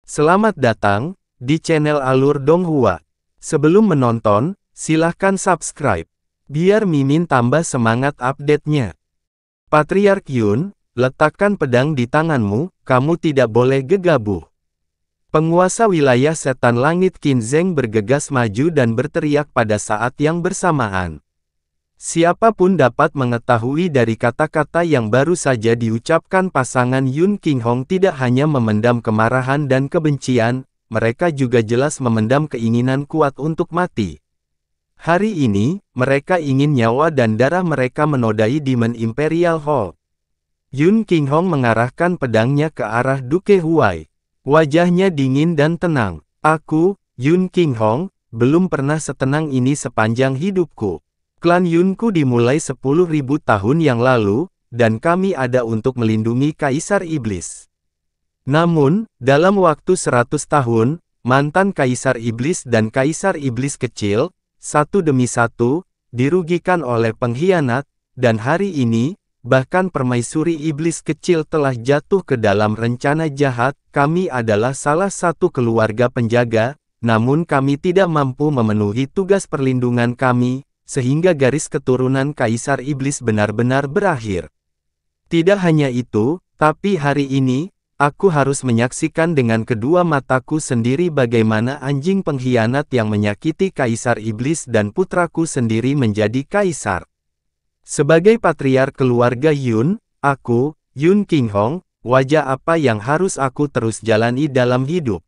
Selamat datang di channel Alur Donghua. Sebelum menonton, silahkan subscribe, biar Mimin tambah semangat update-nya. Patriark Yun, letakkan pedang di tanganmu, kamu tidak boleh gegabah. Penguasa wilayah setan langit Qin Zheng bergegas maju dan berteriak pada saat yang bersamaan. Siapapun dapat mengetahui dari kata-kata yang baru saja diucapkan pasangan Yun Qinghong tidak hanya memendam kemarahan dan kebencian, mereka juga jelas memendam keinginan kuat untuk mati. Hari ini, mereka ingin nyawa dan darah mereka menodai Demon Imperial Hall. Yun Qinghong mengarahkan pedangnya ke arah Duke Huai. Wajahnya dingin dan tenang. Aku, Yun Qinghong, belum pernah setenang ini sepanjang hidupku. Klan Yunku dimulai 10.000 tahun yang lalu, dan kami ada untuk melindungi Kaisar Iblis. Namun, dalam waktu 100 tahun, mantan Kaisar Iblis dan Kaisar Iblis kecil, satu demi satu, dirugikan oleh pengkhianat, dan hari ini, bahkan permaisuri Iblis kecil telah jatuh ke dalam rencana jahat. Kami adalah salah satu keluarga penjaga, namun kami tidak mampu memenuhi tugas perlindungan kami, sehingga garis keturunan Kaisar Iblis benar-benar berakhir. Tidak hanya itu, tapi hari ini, aku harus menyaksikan dengan kedua mataku sendiri bagaimana anjing pengkhianat yang menyakiti Kaisar Iblis dan putraku sendiri menjadi kaisar. Sebagai patriark keluarga Yun, aku, Yun Qinghong, wajah apa yang harus aku terus jalani dalam hidup?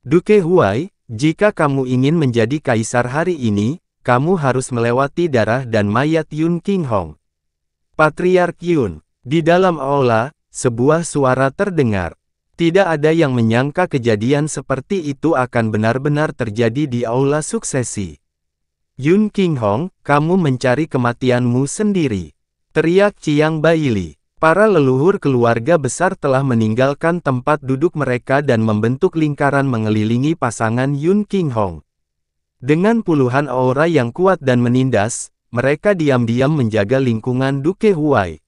Duke Huai, jika kamu ingin menjadi kaisar hari ini, kamu harus melewati darah dan mayat Yun Qinghong. Patriark Yun, di dalam aula, sebuah suara terdengar. Tidak ada yang menyangka kejadian seperti itu akan benar-benar terjadi di aula suksesi. Yun Qinghong, kamu mencari kematianmu sendiri. Teriak Chiang Baili. Para leluhur keluarga besar telah meninggalkan tempat duduk mereka dan membentuk lingkaran mengelilingi pasangan Yun Qinghong. Dengan puluhan aura yang kuat dan menindas, mereka diam-diam menjaga lingkungan Duke Huai.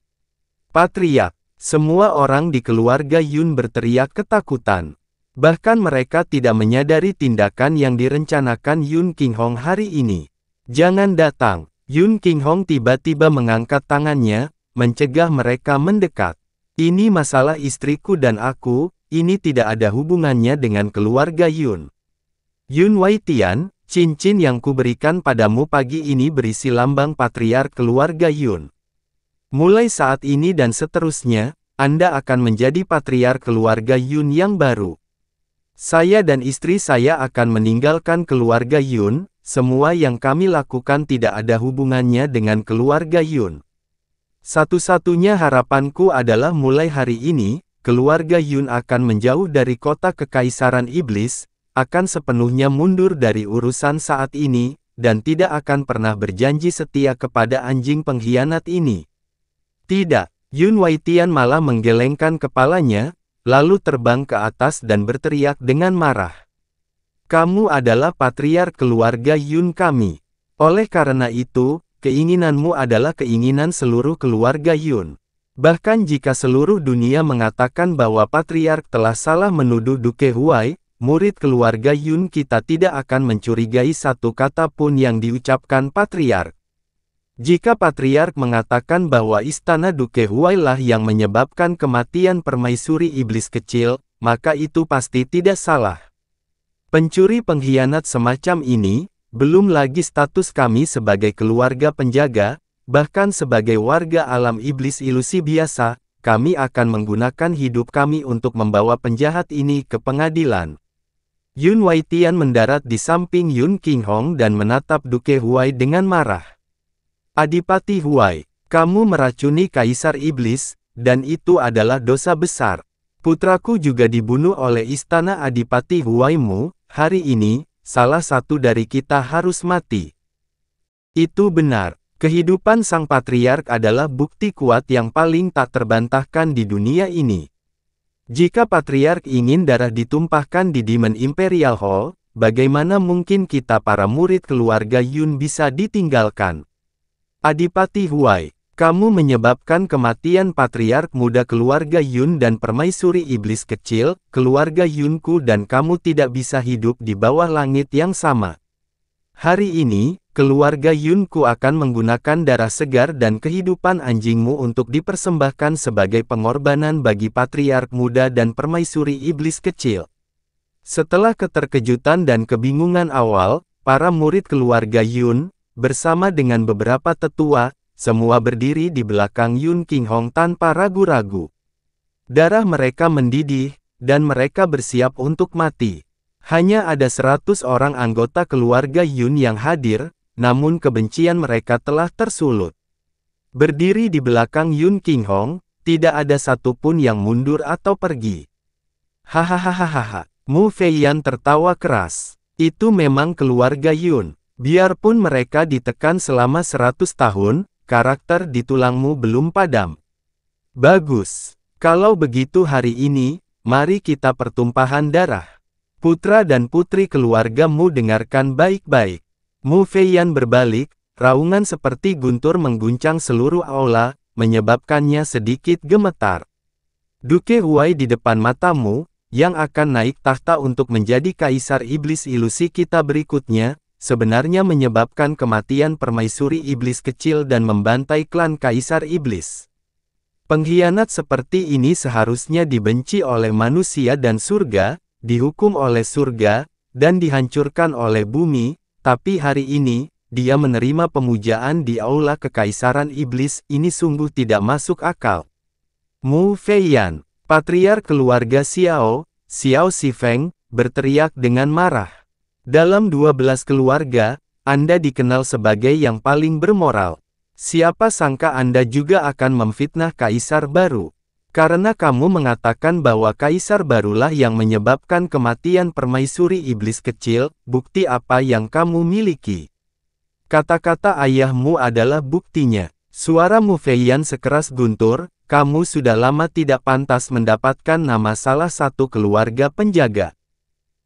Patriark, semua orang di keluarga Yun berteriak ketakutan. Bahkan mereka tidak menyadari tindakan yang direncanakan Yun Qinghong hari ini. Jangan datang. Yun Qinghong tiba-tiba mengangkat tangannya, mencegah mereka mendekat. Ini masalah istriku dan aku, ini tidak ada hubungannya dengan keluarga Yun. Yun Waitian, cincin yang kuberikan padamu pagi ini berisi lambang patriark keluarga Yun. Mulai saat ini dan seterusnya, Anda akan menjadi patriark keluarga Yun yang baru. Saya dan istri saya akan meninggalkan keluarga Yun, semua yang kami lakukan tidak ada hubungannya dengan keluarga Yun. Satu-satunya harapanku adalah mulai hari ini, keluarga Yun akan menjauh dari kota kekaisaran iblis, akan sepenuhnya mundur dari urusan saat ini, dan tidak akan pernah berjanji setia kepada anjing pengkhianat ini. Tidak, Yun Waitian malah menggelengkan kepalanya, lalu terbang ke atas dan berteriak dengan marah. Kamu adalah patriark keluarga Yun kami. Oleh karena itu, keinginanmu adalah keinginan seluruh keluarga Yun. Bahkan jika seluruh dunia mengatakan bahwa patriark telah salah menuduh Duke Huai, murid keluarga Yun kita tidak akan mencurigai satu kata pun yang diucapkan patriark. Jika patriark mengatakan bahwa istana Duke Huai lah yang menyebabkan kematian permaisuri iblis kecil, maka itu pasti tidak salah. Pencuri pengkhianat semacam ini, belum lagi status kami sebagai keluarga penjaga, bahkan sebagai warga alam iblis ilusi biasa, kami akan menggunakan hidup kami untuk membawa penjahat ini ke pengadilan. Yun Waitian mendarat di samping Yun Qinghong dan menatap Duke Huai dengan marah. Adipati Huai, kamu meracuni Kaisar Iblis, dan itu adalah dosa besar. Putraku juga dibunuh oleh istana Adipati Huaimu, hari ini, salah satu dari kita harus mati. Itu benar, kehidupan sang patriark adalah bukti kuat yang paling tak terbantahkan di dunia ini. Jika patriark ingin darah ditumpahkan di Demon Imperial Hall, bagaimana mungkin kita para murid keluarga Yun bisa ditinggalkan? Adipati Huai, Kamu menyebabkan kematian patriark muda keluarga Yun dan permaisuri iblis kecil, keluarga Yunku, dan kamu tidak bisa hidup di bawah langit yang sama. Hari ini, keluarga Yunku akan menggunakan darah segar dan kehidupan anjingmu untuk dipersembahkan sebagai pengorbanan bagi patriark muda dan permaisuri iblis kecil. Setelah keterkejutan dan kebingungan awal, para murid keluarga Yun, bersama dengan beberapa tetua, semua berdiri di belakang Yun Qinghong tanpa ragu-ragu. Darah mereka mendidih, dan mereka bersiap untuk mati. Hanya ada 100 orang anggota keluarga Yun yang hadir, namun kebencian mereka telah tersulut. Berdiri di belakang Yun Qinghong, tidak ada satupun yang mundur atau pergi. Hahaha, Mu Feiyan tertawa keras. Itu memang keluarga Yun. Biarpun mereka ditekan selama 100 tahun, karakter di tulangmu belum padam. Bagus. Kalau begitu hari ini, mari kita pertumpahan darah. Putra dan putri keluargamu dengarkan baik-baik. Mu Feiyan berbalik, raungan seperti guntur mengguncang seluruh aula, menyebabkannya sedikit gemetar. Duke Huai di depan matamu, yang akan naik tahta untuk menjadi kaisar iblis ilusi kita berikutnya, sebenarnya menyebabkan kematian permaisuri iblis kecil dan membantai klan kaisar iblis. Pengkhianat seperti ini seharusnya dibenci oleh manusia dan surga, dihukum oleh surga, dan dihancurkan oleh bumi, tapi hari ini, dia menerima pemujaan di aula kekaisaran iblis. Ini sungguh tidak masuk akal. Mu Feiyan, patriark keluarga Xiao Xifeng, berteriak dengan marah. Dalam 12 keluarga, Anda dikenal sebagai yang paling bermoral. Siapa sangka Anda juga akan memfitnah kaisar baru. Karena kamu mengatakan bahwa kaisar barulah yang menyebabkan kematian permaisuri iblis kecil, bukti apa yang kamu miliki? Kata-kata ayahmu adalah buktinya. Suara Mu Feiyan sekeras guntur, kamu sudah lama tidak pantas mendapatkan nama salah satu keluarga penjaga.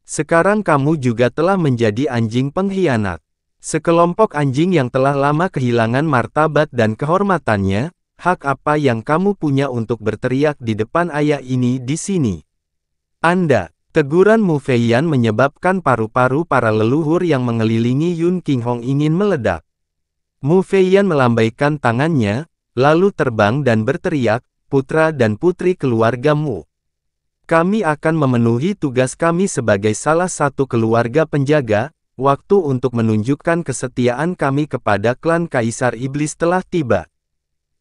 Sekarang kamu juga telah menjadi anjing pengkhianat. Sekelompok anjing yang telah lama kehilangan martabat dan kehormatannya, hak apa yang kamu punya untuk berteriak di depan ayah ini di sini? Anda, teguran Mu Feiyan menyebabkan paru-paru para leluhur yang mengelilingi Yun Qinghong ingin meledak. Mu Feiyan melambaikan tangannya, lalu terbang dan berteriak, putra dan putri keluargamu. Kami akan memenuhi tugas kami sebagai salah satu keluarga penjaga. Waktu untuk menunjukkan kesetiaan kami kepada klan kaisar iblis telah tiba.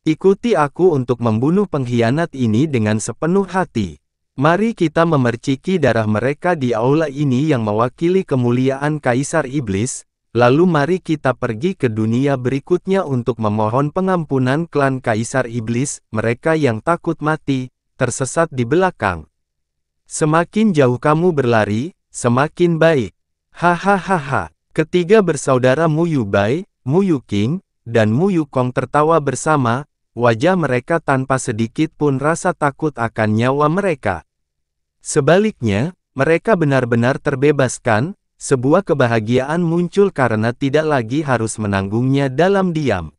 Ikuti aku untuk membunuh pengkhianat ini dengan sepenuh hati. Mari kita memerciki darah mereka di aula ini yang mewakili kemuliaan kaisar iblis, lalu mari kita pergi ke dunia berikutnya untuk memohon pengampunan klan kaisar iblis, mereka yang takut mati, tersesat di belakang. Semakin jauh kamu berlari, semakin baik. Hahaha. Ketiga bersaudara Mu Yubai, Mu Yuqing, dan Mu Yukong tertawa bersama, wajah mereka tanpa sedikit pun rasa takut akan nyawa mereka. Sebaliknya, mereka benar-benar terbebaskan, sebuah kebahagiaan muncul karena tidak lagi harus menanggungnya dalam diam.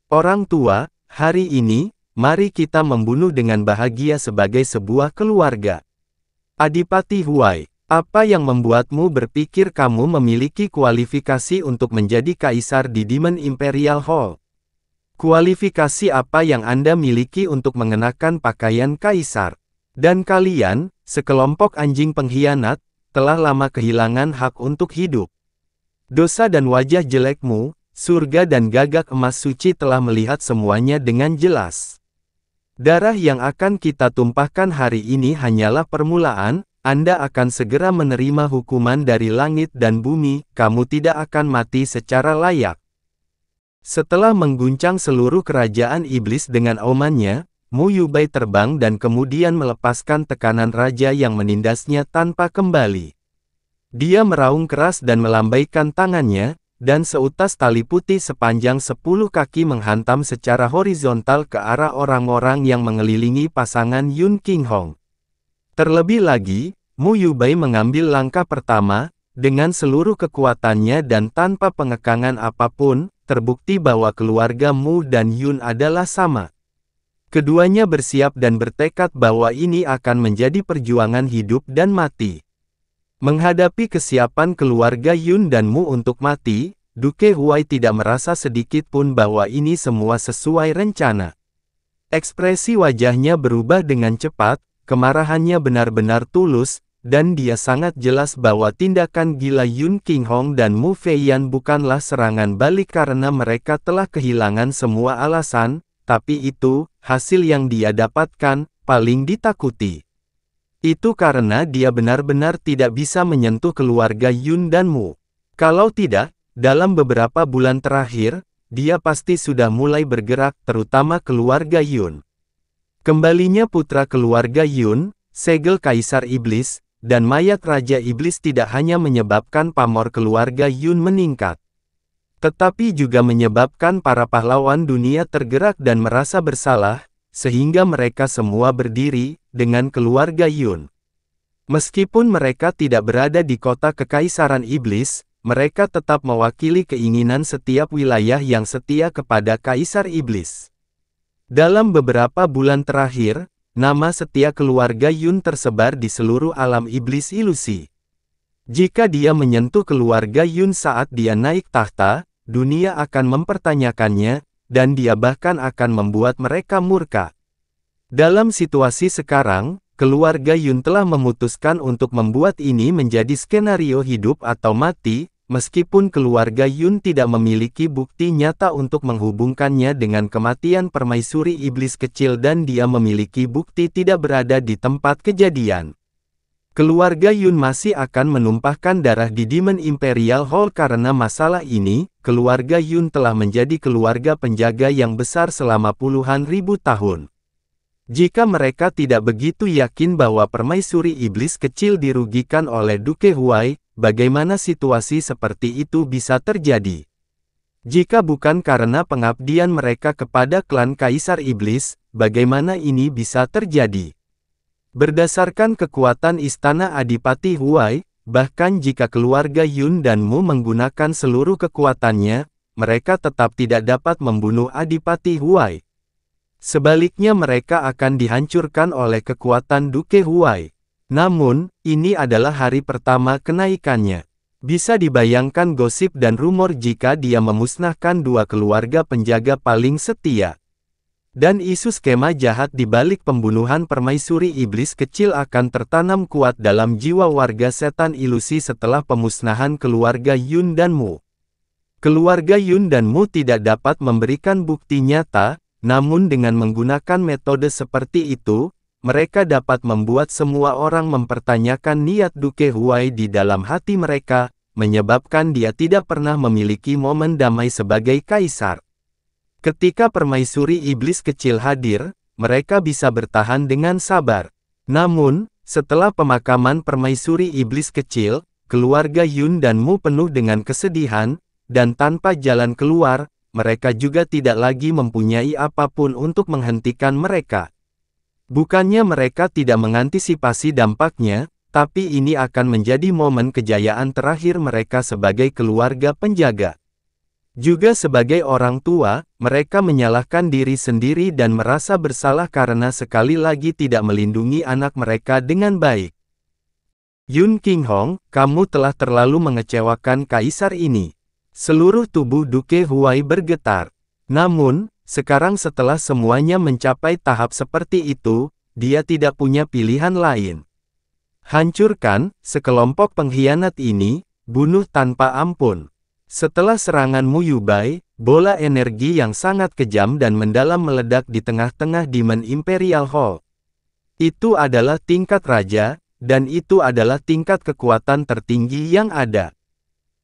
Orang tua, hari ini, mari kita membunuh dengan bahagia sebagai sebuah keluarga. Adipati Huai. Apa yang membuatmu berpikir kamu memiliki kualifikasi untuk menjadi kaisar di Demon Imperial Hall? Kualifikasi apa yang Anda miliki untuk mengenakan pakaian kaisar? Dan kalian, sekelompok anjing pengkhianat, telah lama kehilangan hak untuk hidup. Dosa dan wajah jelekmu, surga dan gagak emas suci telah melihat semuanya dengan jelas. Darah yang akan kita tumpahkan hari ini hanyalah permulaan. Anda akan segera menerima hukuman dari langit dan bumi, kamu tidak akan mati secara layak. Setelah mengguncang seluruh kerajaan iblis dengan aumannya, Mu Yubai terbang dan kemudian melepaskan tekanan raja yang menindasnya tanpa kembali. Dia meraung keras dan melambaikan tangannya, dan seutas tali putih sepanjang 10 kaki menghantam secara horizontal ke arah orang-orang yang mengelilingi pasangan Yun Qinghong. Terlebih lagi, Mu Yubai mengambil langkah pertama, dengan seluruh kekuatannya dan tanpa pengekangan apapun, terbukti bahwa keluarga Mu dan Yun adalah sama. Keduanya bersiap dan bertekad bahwa ini akan menjadi perjuangan hidup dan mati. Menghadapi kesiapan keluarga Yun dan Mu untuk mati, Duke Huai tidak merasa sedikit pun bahwa ini semua sesuai rencana. Ekspresi wajahnya berubah dengan cepat, kemarahannya benar-benar tulus, dan dia sangat jelas bahwa tindakan gila Yun Qinghong dan Mu Feiyan bukanlah serangan balik karena mereka telah kehilangan semua alasan, tapi itu, hasil yang dia dapatkan, paling ditakuti. Itu karena dia benar-benar tidak bisa menyentuh keluarga Yun dan Mu. Kalau tidak, dalam beberapa bulan terakhir, dia pasti sudah mulai bergerak, terutama keluarga Yun. Kembalinya putra keluarga Yun, segel Kaisar Iblis, dan mayat Raja Iblis tidak hanya menyebabkan pamor keluarga Yun meningkat, tetapi juga menyebabkan para pahlawan dunia tergerak dan merasa bersalah, sehingga mereka semua berdiri dengan keluarga Yun. Meskipun mereka tidak berada di kota Kekaisaran Iblis, mereka tetap mewakili keinginan setiap wilayah yang setia kepada Kaisar Iblis. Dalam beberapa bulan terakhir, nama setia keluarga Yun tersebar di seluruh alam iblis ilusi. Jika dia menyentuh keluarga Yun saat dia naik tahta, dunia akan mempertanyakannya, dan dia bahkan akan membuat mereka murka. Dalam situasi sekarang, keluarga Yun telah memutuskan untuk membuat ini menjadi skenario hidup atau mati, meskipun keluarga Yun tidak memiliki bukti nyata untuk menghubungkannya dengan kematian permaisuri iblis kecil dan dia memiliki bukti tidak berada di tempat kejadian. Keluarga Yun masih akan menumpahkan darah di Demon Imperial Hall karena masalah ini. Keluarga Yun telah menjadi keluarga penjaga yang besar selama puluhan ribu tahun. Jika mereka tidak begitu yakin bahwa permaisuri iblis kecil dirugikan oleh Duke Huai, bagaimana situasi seperti itu bisa terjadi? Jika bukan karena pengabdian mereka kepada klan Kaisar Iblis, bagaimana ini bisa terjadi? Berdasarkan kekuatan Istana Adipati Huai, bahkan jika keluarga Yun dan Mu menggunakan seluruh kekuatannya, mereka tetap tidak dapat membunuh Adipati Huai. Sebaliknya mereka akan dihancurkan oleh kekuatan Duke Huai. Namun, ini adalah hari pertama kenaikannya. Bisa dibayangkan gosip dan rumor jika dia memusnahkan dua keluarga penjaga paling setia. Dan isu skema jahat di balik pembunuhan permaisuri iblis kecil akan tertanam kuat dalam jiwa warga setan ilusi setelah pemusnahan keluarga Yun dan Mu. Keluarga Yun dan Mu tidak dapat memberikan bukti nyata, namun dengan menggunakan metode seperti itu, mereka dapat membuat semua orang mempertanyakan niat Duke Huai di dalam hati mereka, menyebabkan dia tidak pernah memiliki momen damai sebagai kaisar. Ketika permaisuri iblis kecil hadir, mereka bisa bertahan dengan sabar. Namun, setelah pemakaman permaisuri iblis kecil, keluarga Yun dan Mu penuh dengan kesedihan, dan tanpa jalan keluar, mereka juga tidak lagi mempunyai apapun untuk menghentikan mereka. Bukannya mereka tidak mengantisipasi dampaknya, tapi ini akan menjadi momen kejayaan terakhir mereka sebagai keluarga penjaga. Juga sebagai orang tua, mereka menyalahkan diri sendiri dan merasa bersalah karena sekali lagi tidak melindungi anak mereka dengan baik. Yun Qinghong, kamu telah terlalu mengecewakan kaisar ini. Seluruh tubuh Duke Huai bergetar. Namun, sekarang setelah semuanya mencapai tahap seperti itu, dia tidak punya pilihan lain. Hancurkan sekelompok pengkhianat ini, bunuh tanpa ampun. Setelah serangan Mu Yubai, bola energi yang sangat kejam dan mendalam meledak di tengah-tengah Demon Imperial Hall. Itu adalah tingkat raja, dan itu adalah tingkat kekuatan tertinggi yang ada.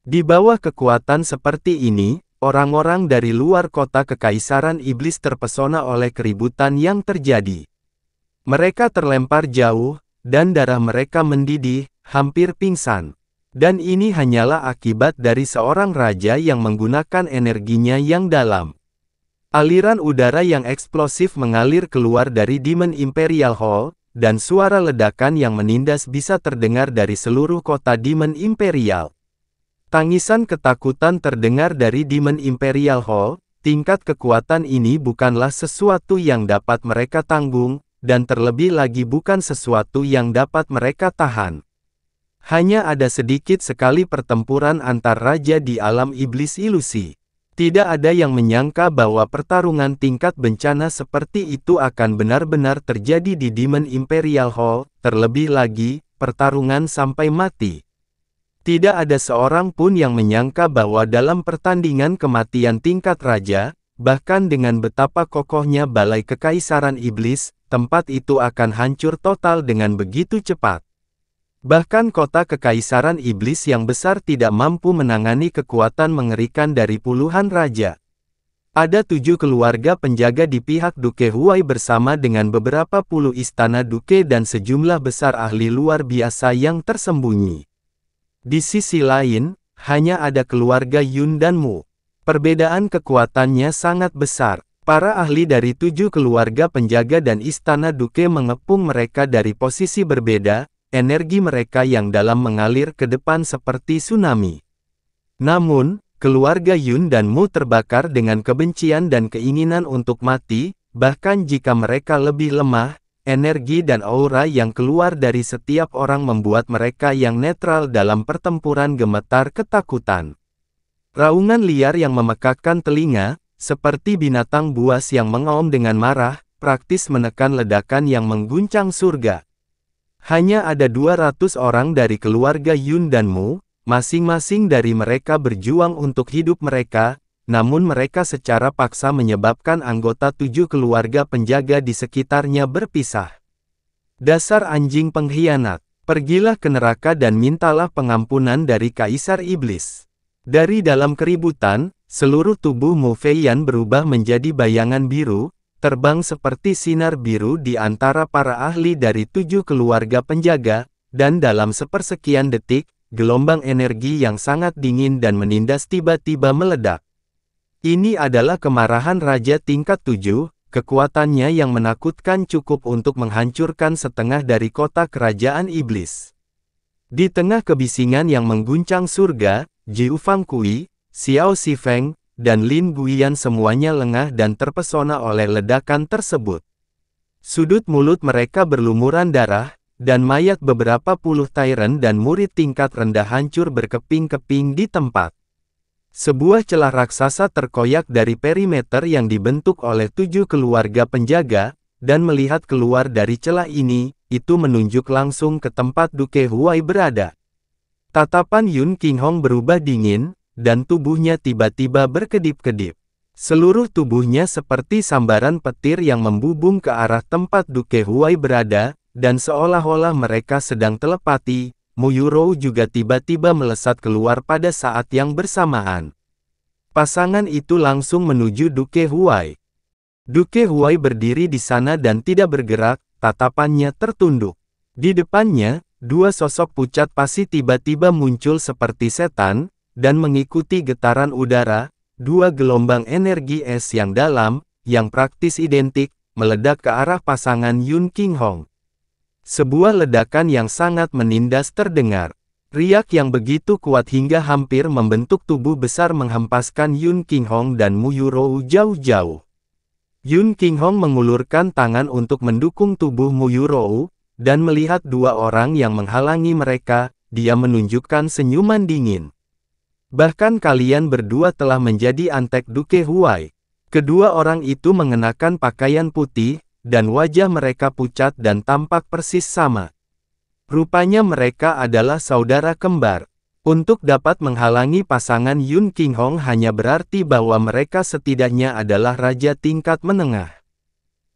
Di bawah kekuatan seperti ini, orang-orang dari luar kota Kekaisaran Iblis terpesona oleh keributan yang terjadi. Mereka terlempar jauh, dan darah mereka mendidih, hampir pingsan. Dan ini hanyalah akibat dari seorang raja yang menggunakan energinya yang dalam. Aliran udara yang eksplosif mengalir keluar dari Demon Imperial Hall, dan suara ledakan yang menindas bisa terdengar dari seluruh kota Demon Imperial. Tangisan ketakutan terdengar dari Demon Imperial Hall. Tingkat kekuatan ini bukanlah sesuatu yang dapat mereka tanggung, dan terlebih lagi bukan sesuatu yang dapat mereka tahan. Hanya ada sedikit sekali pertempuran antar raja di alam iblis ilusi. Tidak ada yang menyangka bahwa pertarungan tingkat bencana seperti itu akan benar-benar terjadi di Demon Imperial Hall, terlebih lagi, pertarungan sampai mati. Tidak ada seorang pun yang menyangka bahwa dalam pertandingan kematian tingkat raja, bahkan dengan betapa kokohnya balai kekaisaran iblis, tempat itu akan hancur total dengan begitu cepat. Bahkan kota kekaisaran iblis yang besar tidak mampu menangani kekuatan mengerikan dari puluhan raja. Ada 7 keluarga penjaga di pihak Duke Huai bersama dengan beberapa puluh istana Duke dan sejumlah besar ahli luar biasa yang tersembunyi. Di sisi lain, hanya ada keluarga Yun dan Mu. Perbedaan kekuatannya sangat besar. Para ahli dari 7 keluarga penjaga dan istana Duke mengepung mereka dari posisi berbeda, energi mereka yang dalam mengalir ke depan seperti tsunami. Namun, keluarga Yun dan Mu terbakar dengan kebencian dan keinginan untuk mati, bahkan jika mereka lebih lemah. Energi dan aura yang keluar dari setiap orang membuat mereka yang netral dalam pertempuran gemetar ketakutan. Raungan liar yang memekakkan telinga, seperti binatang buas yang mengaum dengan marah, praktis menekan ledakan yang mengguncang surga. Hanya ada 200 orang dari keluarga Yun dan Mu, masing-masing dari mereka berjuang untuk hidup mereka, namun mereka secara paksa menyebabkan anggota 7 keluarga penjaga di sekitarnya berpisah. Dasar anjing pengkhianat, pergilah ke neraka dan mintalah pengampunan dari Kaisar Iblis. Dari dalam keributan, seluruh tubuh Mu Feiyan berubah menjadi bayangan biru, terbang seperti sinar biru di antara para ahli dari 7 keluarga penjaga, dan dalam sepersekian detik, gelombang energi yang sangat dingin dan menindas tiba-tiba meledak. Ini adalah kemarahan Raja tingkat 7, kekuatannya yang menakutkan cukup untuk menghancurkan setengah dari kota kerajaan iblis. Di tengah kebisingan yang mengguncang surga, Jiu Fangkui, Xiao Shifeng, dan Lin Guiyan semuanya lengah dan terpesona oleh ledakan tersebut. Sudut mulut mereka berlumuran darah, dan mayat beberapa puluh tyrant dan murid tingkat rendah hancur berkeping-keping di tempat. Sebuah celah raksasa terkoyak dari perimeter yang dibentuk oleh 7 keluarga penjaga, dan melihat keluar dari celah ini, itu menunjuk langsung ke tempat Duke Huai berada. Tatapan Yun Qinghong berubah dingin, dan tubuhnya tiba-tiba berkedip-kedip. Seluruh tubuhnya seperti sambaran petir yang membubung ke arah tempat Duke Huai berada, dan seolah-olah mereka sedang telepati. Mu Yurou juga tiba-tiba melesat keluar pada saat yang bersamaan. Pasangan itu langsung menuju Duke Huai. Duke Huai berdiri di sana dan tidak bergerak, tatapannya tertunduk. Di depannya, 2 sosok pucat pasi tiba-tiba muncul seperti setan, dan mengikuti getaran udara, 2 gelombang energi es yang dalam, yang praktis identik, meledak ke arah pasangan Yun Qinghong. Sebuah ledakan yang sangat menindas terdengar. Riak yang begitu kuat hingga hampir membentuk tubuh besar menghempaskan Yun Qinghong dan Mu Yurou jauh-jauh. Yun Qinghong mengulurkan tangan untuk mendukung tubuh Mu Yurou, dan melihat 2 orang yang menghalangi mereka, dia menunjukkan senyuman dingin. Bahkan kalian berdua telah menjadi antek Duke Huai. Kedua orang itu mengenakan pakaian putih, dan wajah mereka pucat dan tampak persis sama. Rupanya mereka adalah saudara kembar. Untuk dapat menghalangi pasangan Yun Qinghong hanya berarti bahwa mereka setidaknya adalah raja tingkat menengah.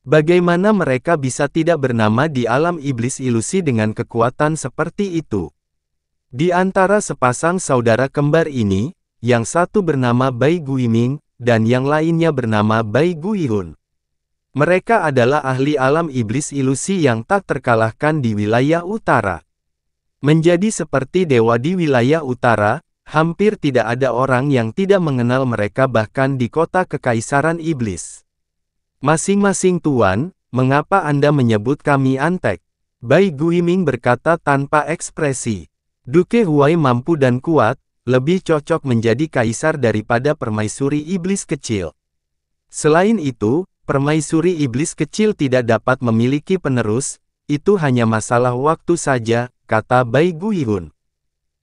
Bagaimana mereka bisa tidak bernama di alam iblis ilusi dengan kekuatan seperti itu? Di antara sepasang saudara kembar ini, yang satu bernama Bai Guiming, dan yang lainnya bernama Bai Guihun. Mereka adalah ahli alam iblis ilusi yang tak terkalahkan di wilayah utara. Menjadi seperti dewa di wilayah utara, hampir tidak ada orang yang tidak mengenal mereka bahkan di kota kekaisaran iblis. Masing-masing tuan, mengapa Anda menyebut kami antek? Bai Guiming berkata tanpa ekspresi. Duke Huai mampu dan kuat, lebih cocok menjadi kaisar daripada permaisuri iblis kecil. Selain itu, permaisuri iblis kecil tidak dapat memiliki penerus, itu hanya masalah waktu saja, kata Bai Guihun.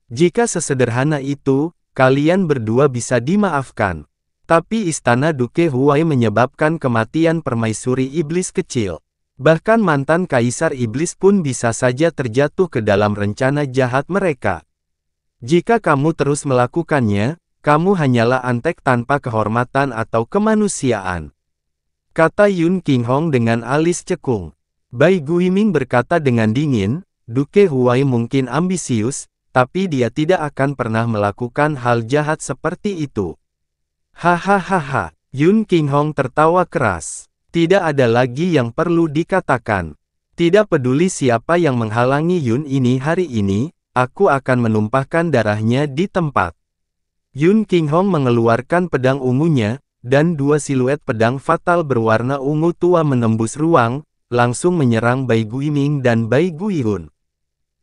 Jika sesederhana itu, kalian berdua bisa dimaafkan. Tapi istana Duke Huai menyebabkan kematian permaisuri iblis kecil. Bahkan mantan kaisar iblis pun bisa saja terjatuh ke dalam rencana jahat mereka. Jika kamu terus melakukannya, kamu hanyalah antek tanpa kehormatan atau kemanusiaan. Kata Yun Qinghong dengan alis cekung. Bai Guiming berkata dengan dingin, Duke Huai mungkin ambisius, tapi dia tidak akan pernah melakukan hal jahat seperti itu. Hahaha, Yun Qinghong tertawa keras. Tidak ada lagi yang perlu dikatakan. Tidak peduli siapa yang menghalangi Yun ini hari ini, aku akan menumpahkan darahnya di tempat. Yun Qinghong mengeluarkan pedang ungunya, dan dua siluet pedang fatal berwarna ungu tua menembus ruang, langsung menyerang Bai Guiming dan Bai Guihun.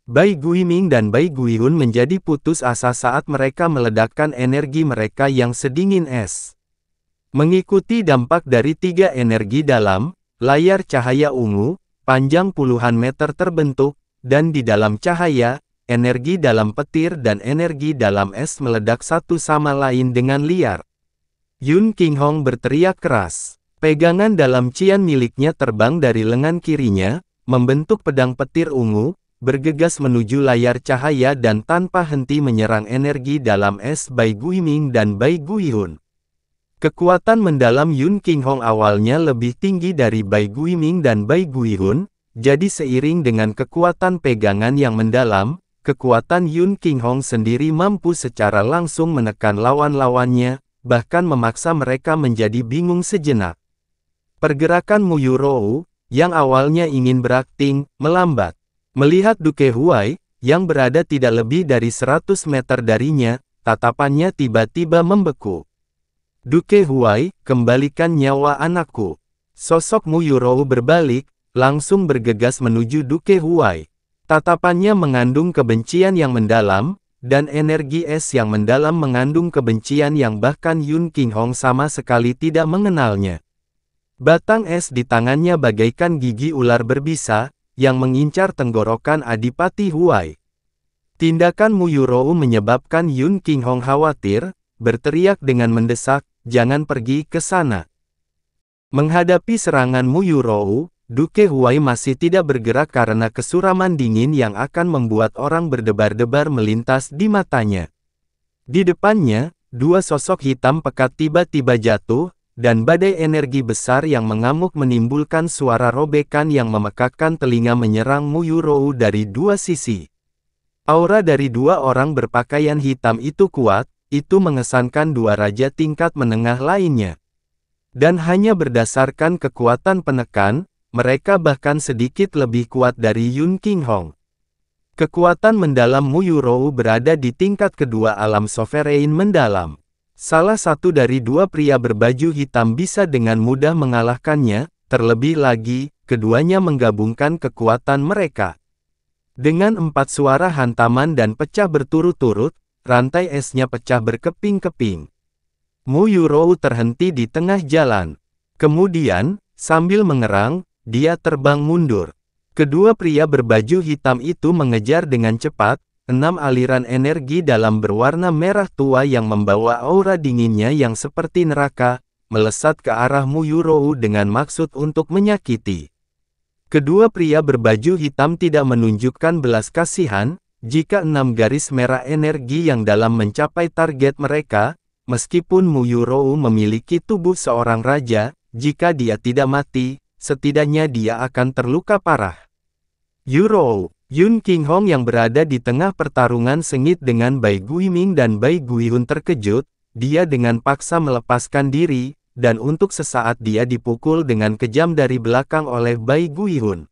Bai Guiming dan Bai Guihun menjadi putus asa saat mereka meledakkan energi mereka yang sedingin es. Mengikuti dampak dari tiga energi dalam, layar cahaya ungu, panjang puluhan meter terbentuk, dan di dalam cahaya, energi dalam petir dan energi dalam es meledak satu sama lain dengan liar. Yun Qinghong berteriak keras. Pegangan dalam cian miliknya terbang dari lengan kirinya, membentuk pedang petir ungu, bergegas menuju layar cahaya dan tanpa henti menyerang energi dalam es Bai Guiming dan Bai Guihun. Kekuatan mendalam Yun Qinghong awalnya lebih tinggi dari Bai Guiming dan Bai Guihun, jadi seiring dengan kekuatan pegangan yang mendalam, kekuatan Yun Qinghong sendiri mampu secara langsung menekan lawan-lawannya, bahkan memaksa mereka menjadi bingung sejenak. Pergerakan Mu Yurou, yang awalnya ingin berakting, melambat. Melihat Duke Huai, yang berada tidak lebih dari 100 meter darinya, tatapannya tiba-tiba membeku. Duke Huai, kembalikan nyawa anakku. Sosok Mu Yurou berbalik, langsung bergegas menuju Duke Huai. Tatapannya mengandung kebencian yang mendalam, dan energi es yang mendalam mengandung kebencian yang bahkan Yun Qinghong sama sekali tidak mengenalnya. Batang es di tangannya bagaikan gigi ular berbisa, yang mengincar tenggorokan Adipati Huai. Tindakan Mu Yurou menyebabkan Yun Qinghong khawatir, berteriak dengan mendesak, jangan pergi ke sana. Menghadapi serangan Mu Yurou, Duke Huai masih tidak bergerak karena kesuraman dingin yang akan membuat orang berdebar-debar melintas di matanya. Di depannya, dua sosok hitam pekat tiba-tiba jatuh, dan badai energi besar yang mengamuk menimbulkan suara robekan yang memekakkan telinga menyerang Mu Yurou dari dua sisi. Aura dari dua orang berpakaian hitam itu kuat, itu mengesankan dua raja tingkat menengah lainnya. Dan hanya berdasarkan kekuatan penekan, mereka bahkan sedikit lebih kuat dari Yun Qinghong. Kekuatan mendalam Mu Yurou berada di tingkat kedua alam sovereign mendalam. Salah satu dari dua pria berbaju hitam bisa dengan mudah mengalahkannya, terlebih lagi, keduanya menggabungkan kekuatan mereka. Dengan 4 suara hantaman dan pecah berturut-turut, rantai esnya pecah berkeping-keping. Mu Yurou terhenti di tengah jalan. Kemudian, sambil mengerang, dia terbang mundur. Kedua pria berbaju hitam itu mengejar dengan cepat, 6 aliran energi dalam berwarna merah tua yang membawa aura dinginnya yang seperti neraka, melesat ke arah Mu Yurou dengan maksud untuk menyakiti. Kedua pria berbaju hitam tidak menunjukkan belas kasihan, jika 6 garis merah energi yang dalam mencapai target mereka, meskipun Mu Yurou memiliki tubuh seorang raja, jika dia tidak mati, setidaknya dia akan terluka parah. Yurou, Yun Qinghong yang berada di tengah pertarungan sengit dengan Bai Guiming dan Bai Guihun terkejut, dia dengan paksa melepaskan diri, dan untuk sesaat dia dipukul dengan kejam dari belakang oleh Bai Guihun.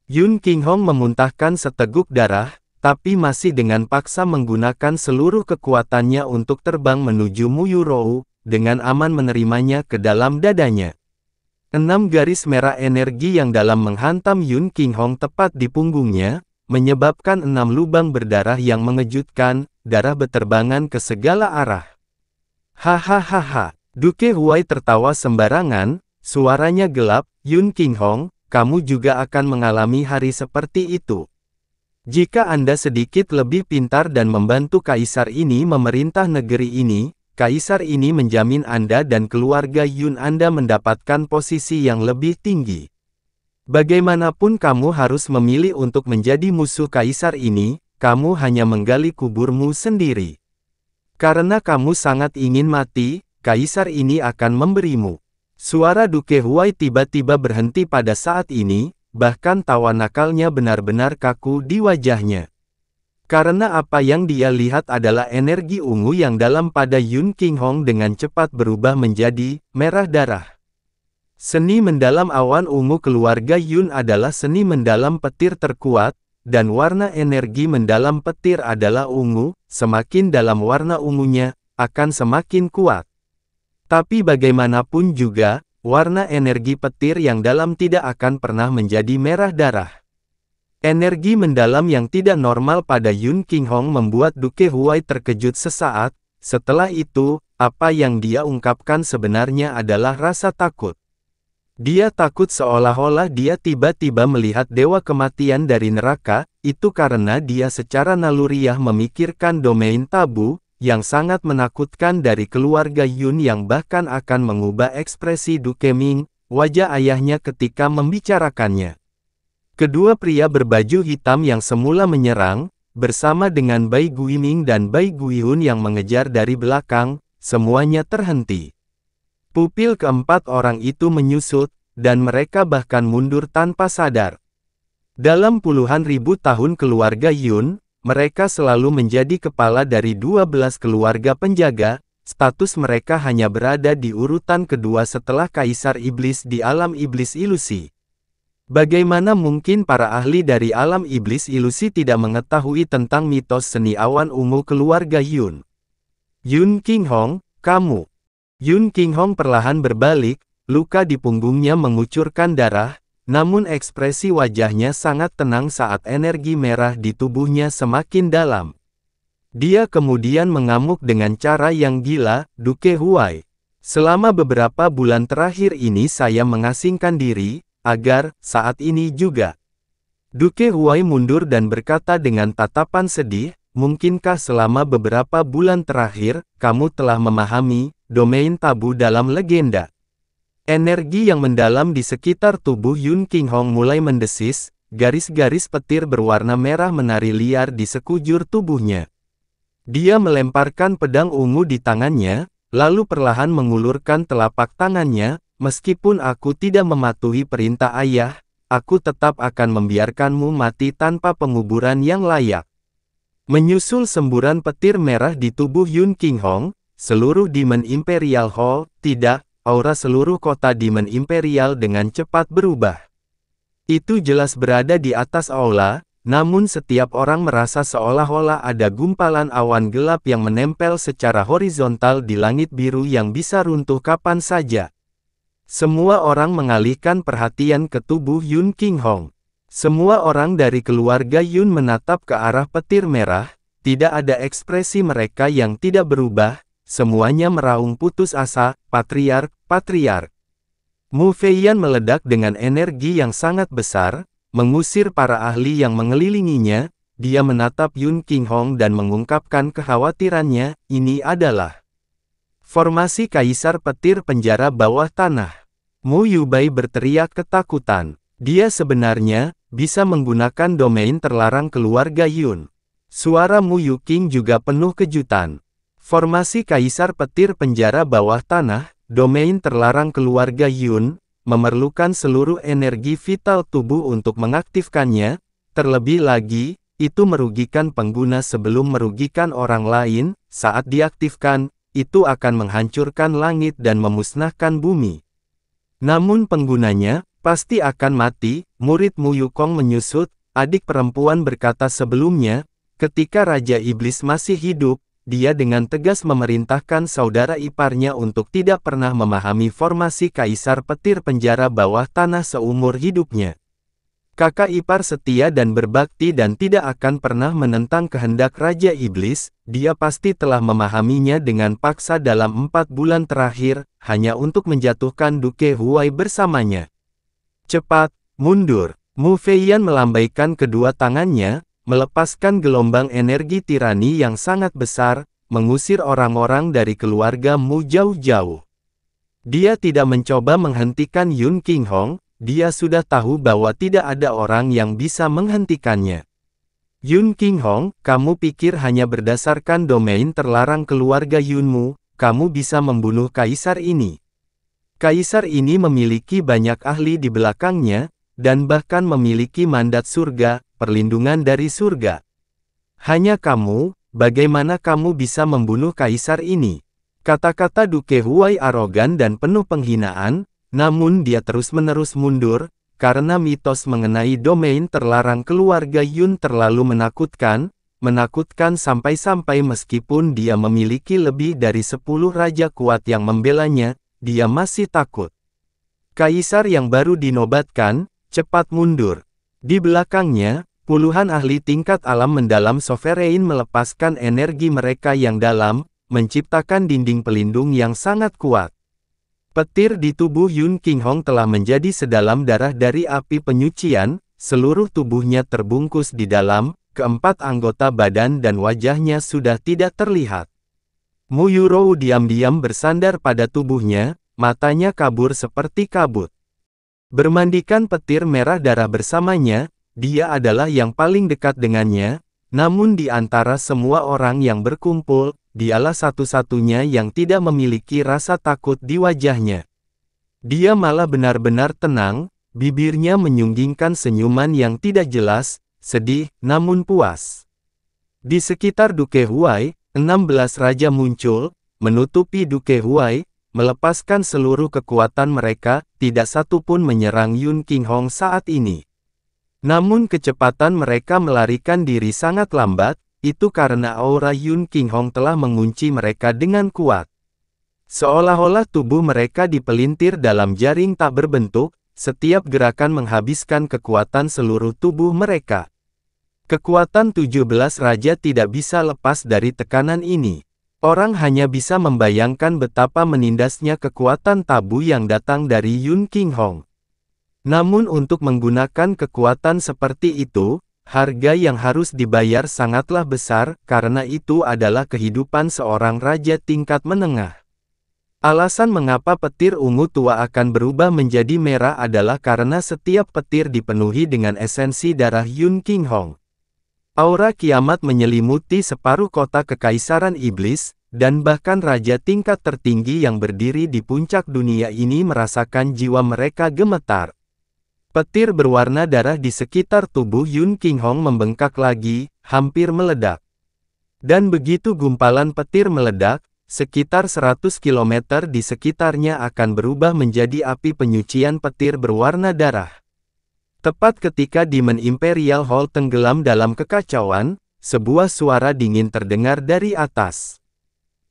Yun Qinghong memuntahkan seteguk darah, tapi masih dengan paksa menggunakan seluruh kekuatannya untuk terbang menuju Mu Yurou, dengan aman menerimanya ke dalam dadanya. 6 garis merah energi yang dalam menghantam Yun Qinghong tepat di punggungnya, menyebabkan 6 lubang berdarah yang mengejutkan, darah beterbangan ke segala arah. Hahaha, Duke Huai tertawa sembarangan, suaranya gelap, Yun Qinghong, kamu juga akan mengalami hari seperti itu. Jika Anda sedikit lebih pintar dan membantu kaisar ini memerintah negeri ini, kaisar ini menjamin Anda dan keluarga Yun Anda mendapatkan posisi yang lebih tinggi. Bagaimanapun kamu harus memilih untuk menjadi musuh kaisar ini, kamu hanya menggali kuburmu sendiri. Karena kamu sangat ingin mati, kaisar ini akan memberimu. Suara Duke Huai tiba-tiba berhenti pada saat ini, bahkan tawa nakalnya benar-benar kaku di wajahnya. Karena apa yang dia lihat adalah energi ungu yang dalam pada Yun Qinghong dengan cepat berubah menjadi merah darah. Seni mendalam awan ungu keluarga Yun adalah seni mendalam petir terkuat, dan warna energi mendalam petir adalah ungu, semakin dalam warna ungunya, akan semakin kuat. Tapi bagaimanapun juga, warna energi petir yang dalam tidak akan pernah menjadi merah darah. Energi mendalam yang tidak normal pada Yun Qinghong membuat Duke Huai terkejut sesaat, setelah itu, apa yang dia ungkapkan sebenarnya adalah rasa takut. Dia takut seolah-olah dia tiba-tiba melihat dewa kematian dari neraka, itu karena dia secara naluriah memikirkan domain tabu, yang sangat menakutkan dari keluarga Yun yang bahkan akan mengubah ekspresi Duke Ming, wajah ayahnya ketika membicarakannya. Kedua pria berbaju hitam yang semula menyerang, bersama dengan Bai Guiming dan Bai Guihun yang mengejar dari belakang, semuanya terhenti. Pupil keempat orang itu menyusut, dan mereka bahkan mundur tanpa sadar. Dalam puluhan ribu tahun keluarga Yun, mereka selalu menjadi kepala dari 12 keluarga penjaga, status mereka hanya berada di urutan kedua setelah Kaisar Iblis di alam iblis ilusi. Bagaimana mungkin para ahli dari alam iblis ilusi tidak mengetahui tentang mitos seni awan ungu keluarga Yun? Yun Qinghong, kamu. Yun Qinghong perlahan berbalik, luka di punggungnya mengucurkan darah, namun ekspresi wajahnya sangat tenang saat energi merah di tubuhnya semakin dalam. Dia kemudian mengamuk dengan cara yang gila, Duke Huai. Selama beberapa bulan terakhir ini saya mengasingkan diri, agar, saat ini juga. Duke Huai mundur dan berkata dengan tatapan sedih, mungkinkah selama beberapa bulan terakhir, kamu telah memahami domain tabu dalam legenda? Energi yang mendalam di sekitar tubuh Yun Qinghong mulai mendesis, garis-garis petir berwarna merah menari liar di sekujur tubuhnya. Dia melemparkan pedang ungu di tangannya, lalu perlahan mengulurkan telapak tangannya, meskipun aku tidak mematuhi perintah ayah, aku tetap akan membiarkanmu mati tanpa penguburan yang layak. Menyusul semburan petir merah di tubuh Yun Qinghong, seluruh Demon Imperial Hall, tidak, aura seluruh kota Demon Imperial dengan cepat berubah. Itu jelas berada di atas aula, namun setiap orang merasa seolah-olah ada gumpalan awan gelap yang menempel secara horizontal di langit biru yang bisa runtuh kapan saja. Semua orang mengalihkan perhatian ke tubuh Yun Qinghong. Semua orang dari keluarga Yun menatap ke arah petir merah, tidak ada ekspresi mereka yang tidak berubah, semuanya meraung putus asa, patriark, patriark. Mu Feiyan meledak dengan energi yang sangat besar, mengusir para ahli yang mengelilinginya, dia menatap Yun Qinghong dan mengungkapkan kekhawatirannya, ini adalah formasi Kaisar Petir Penjara Bawah Tanah. Mu Yubai berteriak ketakutan. Dia sebenarnya bisa menggunakan domain terlarang keluarga Yun. Suara Mu Yuqing juga penuh kejutan. Formasi Kaisar Petir Penjara Bawah Tanah, domain terlarang keluarga Yun, memerlukan seluruh energi vital tubuh untuk mengaktifkannya, terlebih lagi, itu merugikan pengguna sebelum merugikan orang lain, saat diaktifkan, itu akan menghancurkan langit dan memusnahkan bumi. Namun penggunanya, pasti akan mati, murid Mu Yukong menyusut, adik perempuan berkata sebelumnya, ketika Raja Iblis masih hidup, dia dengan tegas memerintahkan saudara iparnya untuk tidak pernah memahami formasi Kaisar Petir Penjara Bawah Tanah seumur hidupnya. Kakak ipar setia dan berbakti dan tidak akan pernah menentang kehendak Raja Iblis, dia pasti telah memahaminya dengan paksa dalam 4 bulan terakhir, hanya untuk menjatuhkan Duke Huai bersamanya. Cepat, mundur. Mu Feiyan melambaikan kedua tangannya, melepaskan gelombang energi tirani yang sangat besar, mengusir orang-orang dari keluarga Mu jauh-jauh. Dia tidak mencoba menghentikan Yun Qinghong. Dia sudah tahu bahwa tidak ada orang yang bisa menghentikannya. Yun Qinghong, kamu pikir hanya berdasarkan domain terlarang keluarga Yunmu, kamu bisa membunuh kaisar ini? Kaisar ini memiliki banyak ahli di belakangnya, dan bahkan memiliki mandat surga, perlindungan dari surga. Hanya kamu, bagaimana kamu bisa membunuh kaisar ini? Kata-kata Duke Huai arogan dan penuh penghinaan, namun dia terus-menerus mundur, karena mitos mengenai domain terlarang keluarga Yun terlalu menakutkan sampai-sampai meskipun dia memiliki lebih dari 10 raja kuat yang membelanya, dia masih takut. Kaisar yang baru dinobatkan, cepat mundur. Di belakangnya, puluhan ahli tingkat alam mendalam sovereign melepaskan energi mereka yang dalam, menciptakan dinding pelindung yang sangat kuat. Petir di tubuh Yun Qinghong telah menjadi sedalam darah dari api penyucian, seluruh tubuhnya terbungkus di dalam, keempat anggota badan dan wajahnya sudah tidak terlihat. Mu Yurou diam-diam bersandar pada tubuhnya, matanya kabur seperti kabut. Bermandikan petir merah darah bersamanya, dia adalah yang paling dekat dengannya, namun di antara semua orang yang berkumpul, dialah satu-satunya yang tidak memiliki rasa takut di wajahnya. Dia malah benar-benar tenang, bibirnya menyunggingkan senyuman yang tidak jelas, sedih, namun puas. Di sekitar Duke Huai, 16 raja muncul, menutupi Duke Huai, melepaskan seluruh kekuatan mereka, tidak satu pun menyerang Yun Qinghong saat ini. Namun kecepatan mereka melarikan diri sangat lambat, itu karena aura Yun Qinghong telah mengunci mereka dengan kuat. Seolah-olah tubuh mereka dipelintir dalam jaring tak berbentuk, setiap gerakan menghabiskan kekuatan seluruh tubuh mereka. Kekuatan 17 raja tidak bisa lepas dari tekanan ini. Orang hanya bisa membayangkan betapa menindasnya kekuatan tabu yang datang dari Yun Qinghong. Namun untuk menggunakan kekuatan seperti itu, harga yang harus dibayar sangatlah besar, karena itu adalah kehidupan seorang raja tingkat menengah. Alasan mengapa petir ungu tua akan berubah menjadi merah adalah karena setiap petir dipenuhi dengan esensi darah Yun Qinghong. Aura kiamat menyelimuti separuh kota kekaisaran iblis, dan bahkan raja tingkat tertinggi yang berdiri di puncak dunia ini merasakan jiwa mereka gemetar. Petir berwarna darah di sekitar tubuh Yun Qinghong membengkak lagi, hampir meledak. Dan begitu gumpalan petir meledak, sekitar 100 km di sekitarnya akan berubah menjadi api penyucian petir berwarna darah. Tepat ketika Demon Imperial Hall tenggelam dalam kekacauan, sebuah suara dingin terdengar dari atas.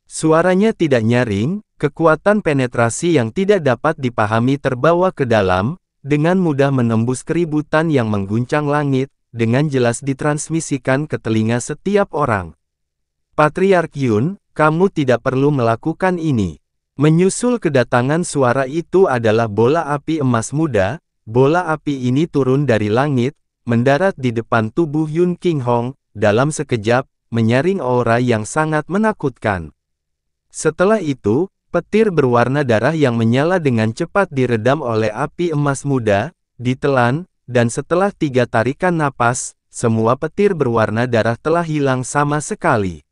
Suaranya tidak nyaring, kekuatan penetrasi yang tidak dapat dipahami terbawa ke dalam, dengan mudah menembus keributan yang mengguncang langit, dengan jelas ditransmisikan ke telinga setiap orang. Patriark Yun, kamu tidak perlu melakukan ini. Menyusul kedatangan suara itu adalah bola api emas muda. Bola api ini turun dari langit, mendarat di depan tubuh Yun Qinghong, dalam sekejap, menyaring aura yang sangat menakutkan. Setelah itu, petir berwarna darah yang menyala dengan cepat diredam oleh api emas muda, ditelan, dan setelah 3 tarikan napas, semua petir berwarna darah telah hilang sama sekali.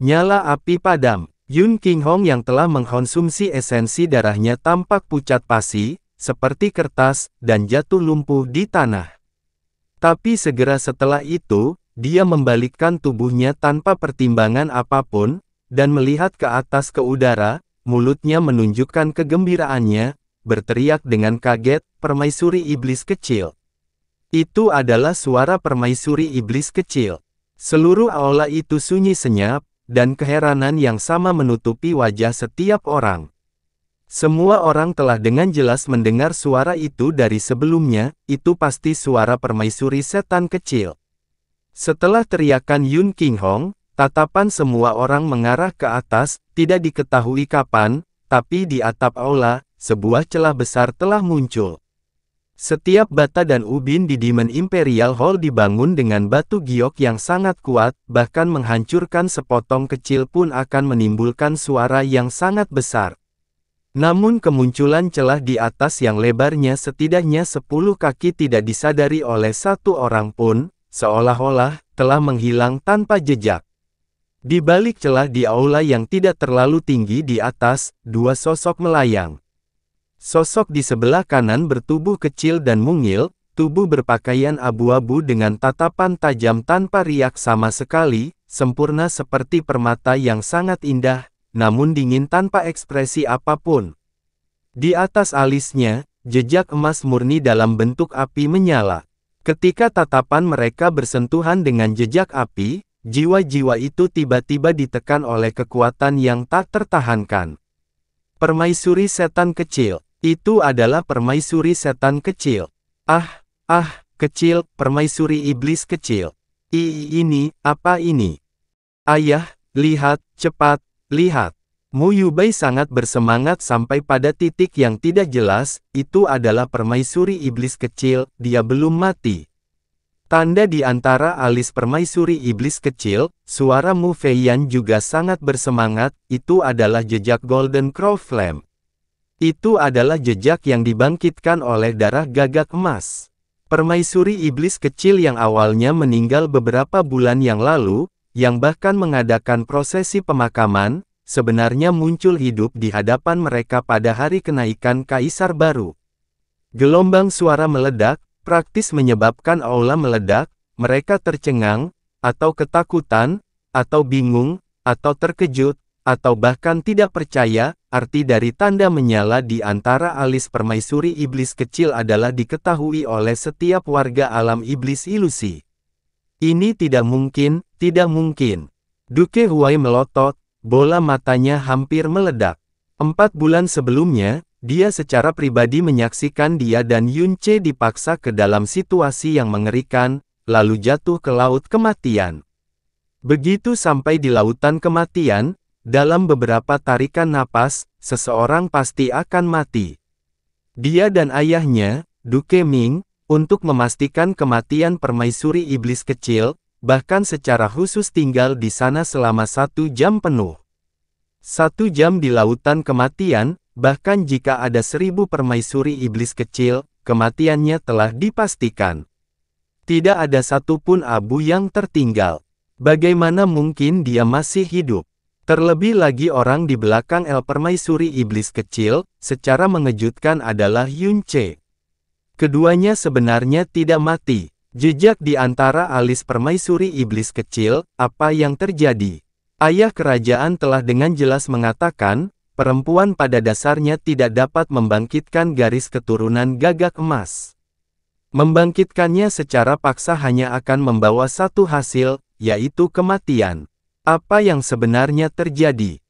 Nyala api padam. Yun Qinghong yang telah mengkonsumsi esensi darahnya tampak pucat pasi, seperti kertas, dan jatuh lumpuh di tanah. Tapi segera setelah itu, dia membalikkan tubuhnya tanpa pertimbangan apapun, dan melihat ke atas ke udara, mulutnya menunjukkan kegembiraannya, berteriak dengan kaget, permaisuri iblis kecil. Itu adalah suara permaisuri iblis kecil. Seluruh aula itu sunyi senyap, dan keheranan yang sama menutupi wajah setiap orang. Semua orang telah dengan jelas mendengar suara itu dari sebelumnya, itu pasti suara permaisuri setan kecil. Setelah teriakan Yun King Hong, tatapan semua orang mengarah ke atas, tidak diketahui kapan, tapi di atap aula, sebuah celah besar telah muncul. Setiap bata dan ubin di Demon Imperial Hall dibangun dengan batu giok yang sangat kuat, bahkan menghancurkan sepotong kecil pun akan menimbulkan suara yang sangat besar. Namun kemunculan celah di atas yang lebarnya setidaknya 10 kaki tidak disadari oleh satu orang pun, seolah-olah telah menghilang tanpa jejak. Di balik celah di aula yang tidak terlalu tinggi di atas, dua sosok melayang. Sosok di sebelah kanan bertubuh kecil dan mungil, tubuh berpakaian abu-abu dengan tatapan tajam tanpa riak sama sekali, sempurna seperti permata yang sangat indah, namun dingin tanpa ekspresi apapun. Di atas alisnya, jejak emas murni dalam bentuk api menyala. Ketika tatapan mereka bersentuhan dengan jejak api, jiwa-jiwa itu tiba-tiba ditekan oleh kekuatan yang tak tertahankan. Permaisuri setan kecil, itu adalah permaisuri setan kecil. Kecil, permaisuri iblis kecil. Ini, apa ini? Ayah, lihat, cepat. Lihat, Mu Yubei sangat bersemangat sampai pada titik yang tidak jelas, itu adalah permaisuri iblis kecil, dia belum mati. Tanda di antara alis permaisuri iblis kecil, suara Mu Feiyan juga sangat bersemangat, itu adalah jejak Golden Crow Flame. Itu adalah jejak yang dibangkitkan oleh darah gagak emas. Permaisuri iblis kecil yang awalnya meninggal beberapa bulan yang lalu, yang bahkan mengadakan prosesi pemakaman, sebenarnya muncul hidup di hadapan mereka pada hari kenaikan Kaisar baru. Gelombang suara meledak, praktis menyebabkan aula meledak, mereka tercengang, atau ketakutan, atau bingung, atau terkejut, atau bahkan tidak percaya, arti dari tanda menyala di antara alis permaisuri iblis kecil adalah diketahui oleh setiap warga alam iblis ilusi. Ini tidak mungkin, tidak mungkin. Duke Huai melotot, bola matanya hampir meledak. 4 bulan sebelumnya, dia secara pribadi menyaksikan dia dan Yun Ce dipaksa ke dalam situasi yang mengerikan, lalu jatuh ke laut kematian. Begitu sampai di lautan kematian, dalam beberapa tarikan napas, seseorang pasti akan mati. Dia dan ayahnya, Duke Ming, untuk memastikan kematian permaisuri iblis kecil, bahkan secara khusus tinggal di sana selama 1 jam penuh. 1 jam di lautan kematian, bahkan jika ada 1000 permaisuri iblis kecil, kematiannya telah dipastikan. Tidak ada satupun abu yang tertinggal. Bagaimana mungkin dia masih hidup? Terlebih lagi orang di belakang El permaisuri iblis kecil, secara mengejutkan adalah Yun Ce. Keduanya sebenarnya tidak mati. Jejak di antara alis permaisuri iblis kecil, apa yang terjadi? Ayah kerajaan telah dengan jelas mengatakan, perempuan pada dasarnya tidak dapat membangkitkan garis keturunan gagak emas. Membangkitkannya secara paksa hanya akan membawa satu hasil, yaitu kematian. Apa yang sebenarnya terjadi?